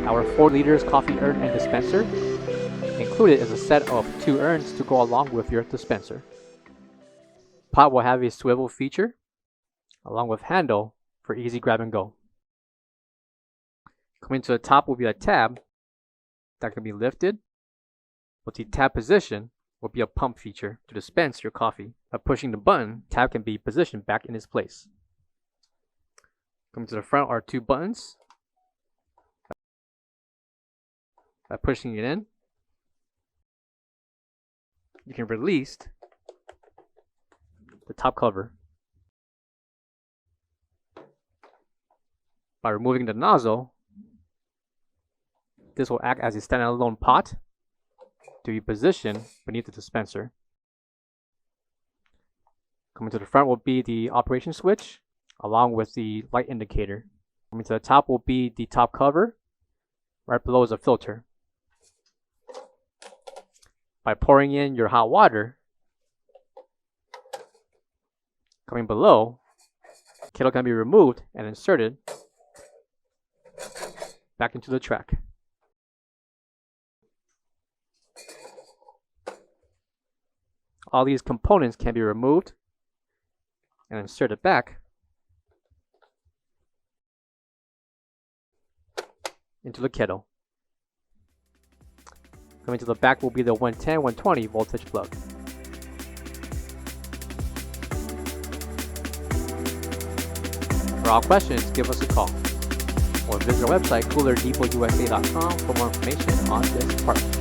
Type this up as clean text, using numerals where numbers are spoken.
our 4 liters coffee urn and dispenser. Included is a set of 2 urns to go along with your dispenser. Pot will have a swivel feature along with handle for easy grab and go. Coming to the top will be a tab that can be lifted. With the tab position will be a pump feature to dispense your coffee. By pushing the button, tab can be positioned back in its place. Coming to the front are 2 buttons. By pushing it in, you can release the top cover. By removing the nozzle, this will act as a standalone pot to be positioned beneath the dispenser. Coming to the front will be the operation switch along with the light indicator. Coming to the top will be the top cover. Right below is a filter. By pouring in your hot water, coming below, the kettle can be removed and inserted back into the track. All these components can be removed and inserted back into the kettle. Coming to the back will be the 110/120 voltage plug. For all questions, give us a call or visit our website coolerdepotUSA.com for more information on this part.